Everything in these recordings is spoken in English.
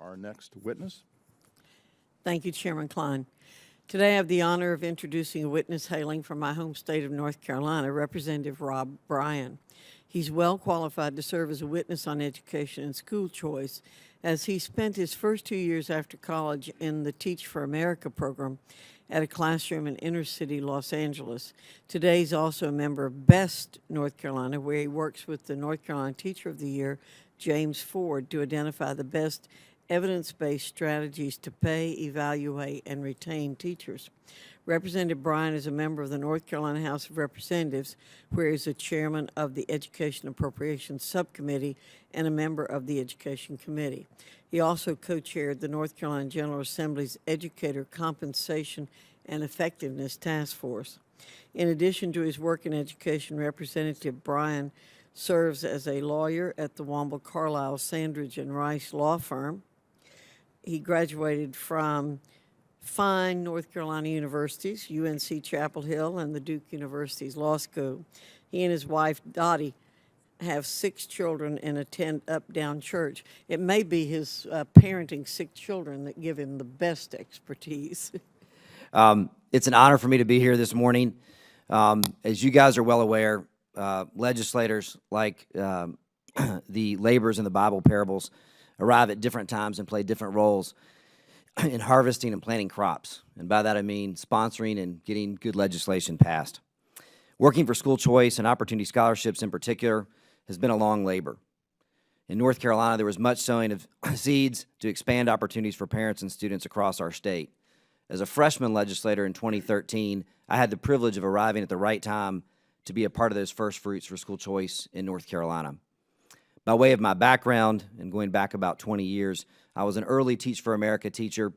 our next witness. Thank you, Chairman Klein. Today I have the honor of introducing a witness hailing from my home state of North Carolina, Representative Bryan. He's well qualified to serve as a witness on education and school choice, as he spent his first 2 years after college in the Teach for America program at a classroom in inner city Los Angeles. Today he's also a member of BEST North Carolina, where he works with the North Carolina Teacher of the Year, James Ford, to identify the best evidence-based strategies to pay, evaluate, and retain teachers. Representative Bryan is a member of the North Carolina House of Representatives, where he is a chairman of the Education Appropriations Subcommittee and a member of the Education Committee. He also co-chaired the North Carolina General Assembly's Educator Compensation and Effectiveness Task Force. In addition to his work in education, Representative Bryan serves as a lawyer at the Womble, Carlisle, Sandridge, and Rice law firm. He graduated from fine North Carolina universities, UNC Chapel Hill and the Duke University's Law School. He and his wife, Dottie, have 6 children and attend Up-Down Church. It may be his parenting 6 children that give him the best expertise. It's an honor for me to be here this morning. As you guys are well aware, legislators, like the laborers in the Bible parables, arrive at different times and play different roles in harvesting and planting crops. And by that I mean sponsoring and getting good legislation passed. Working for school choice and opportunity scholarships in particular has been a long labor. In North Carolina, there was much sowing of seeds to expand opportunities for parents and students across our state. As a freshman legislator in 2013, I had the privilege of arriving at the right time to be a part of those first fruits for school choice in North Carolina. By way of my background, and going back about 20 years, I was an early Teach for America teacher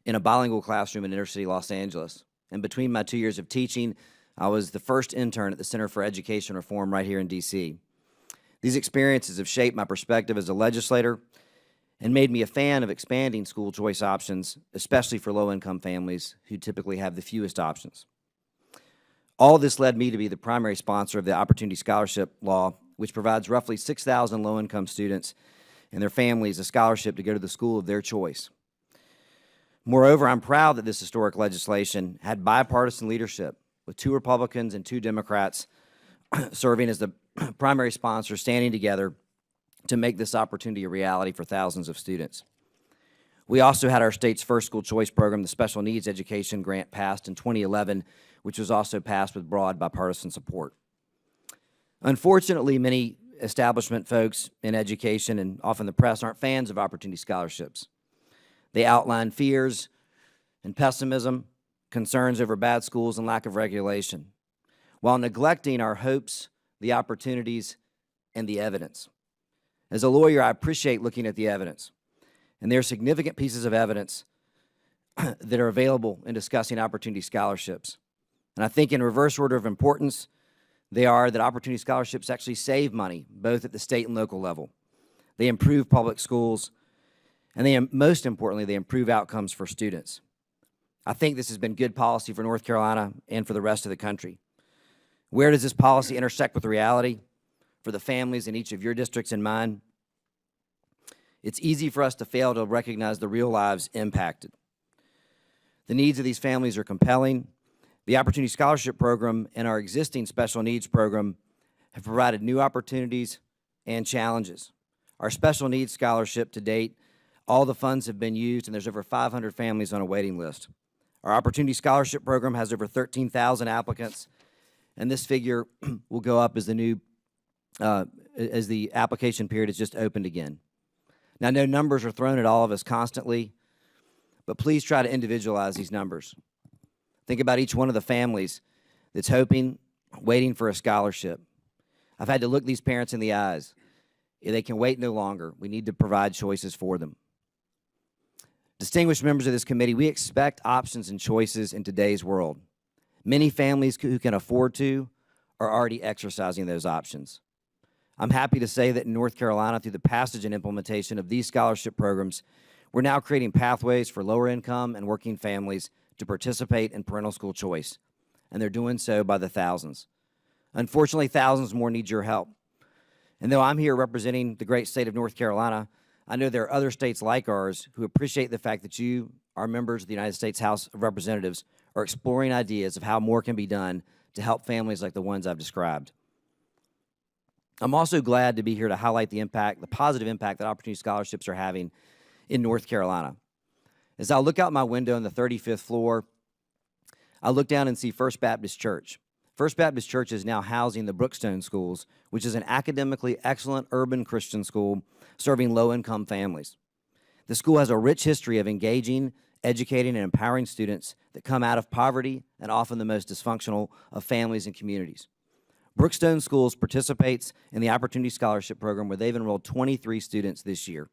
in a bilingual classroom in inner city Los Angeles. And between my 2 years of teaching, I was the first intern at the Center for Education Reform right here in D.C. These experiences have shaped my perspective as a legislator and made me a fan of expanding school choice options, especially for low-income families who typically have the fewest options. All this led me to be the primary sponsor of the Opportunity Scholarship Law, which provides roughly 6,000 low-income students and their families a scholarship to go to the school of their choice. Moreover, I'm proud that this historic legislation had bipartisan leadership, with 2 Republicans and 2 Democrats serving as the primary sponsors, standing together to make this opportunity a reality for thousands of students. We also had our state's first school choice program, the Special Needs Education Grant, passed in 2011, which was also passed with broad bipartisan support. Unfortunately, many establishment folks in education and often the press aren't fans of opportunity scholarships. They outline fears and pessimism, concerns over bad schools and lack of regulation, while neglecting our hopes, the opportunities, and the evidence. As a lawyer, I appreciate looking at the evidence, and there are significant pieces of evidence that are available in discussing opportunity scholarships. And I think in reverse order of importance, they are that opportunity scholarships actually save money, both at the state and local level. They improve public schools, and most importantly, they improve outcomes for students. I think this has been good policy for North Carolina and for the rest of the country. Where does this policy intersect with reality for the families in each of your districts and mine? It's easy for us to fail to recognize the real lives impacted. The needs of these families are compelling. The Opportunity Scholarship Program and our existing Special Needs Program have provided new opportunities and challenges. Our Special Needs Scholarship to date, all the funds have been used, and there's over 500 families on a waiting list. Our Opportunity Scholarship Program has over 13,000 applicants, and this figure will go up as as the application period is just opened again. Now, no numbers are thrown at all of us constantly, but please try to individualize these numbers. Think about each one of the families that's hoping, waiting for a scholarship. I've had to look these parents in the eyes. They can wait no longer. We need to provide choices for them. Distinguished members of this committee, we expect options and choices in today's world. Many families who can afford to are already exercising those options. I'm happy to say that in North Carolina, through the passage and implementation of these scholarship programs, we're now creating pathways for lower income and working families to participate in parental school choice, and they're doing so by the thousands. Unfortunately, thousands more need your help. And though I'm here representing the great state of North Carolina, I know there are other states like ours who appreciate the fact that you, our members of the United States House of Representatives, are exploring ideas of how more can be done to help families like the ones I've described. I'm also glad to be here to highlight the impact, the positive impact that Opportunity Scholarships are having in North Carolina. As I look out my window on the 35th floor, I look down and see First Baptist Church. First Baptist Church is now housing the Brookstone Schools, which is an academically excellent urban Christian school serving low-income families. The school has a rich history of engaging, educating, and empowering students that come out of poverty and often the most dysfunctional of families and communities. Brookstone Schools participates in the Opportunity Scholarship Program, where they've enrolled 23 students this year.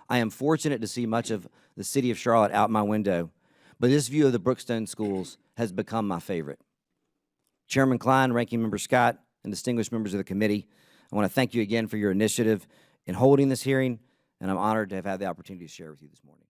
I am fortunate to see much of the city of Charlotte out my window, but this view of the Brookstone Schools has become my favorite. Chairman Klein, Ranking Member Scott, and distinguished members of the committee, I want to thank you again for your initiative in holding this hearing, and I'm honored to have had the opportunity to share with you this morning.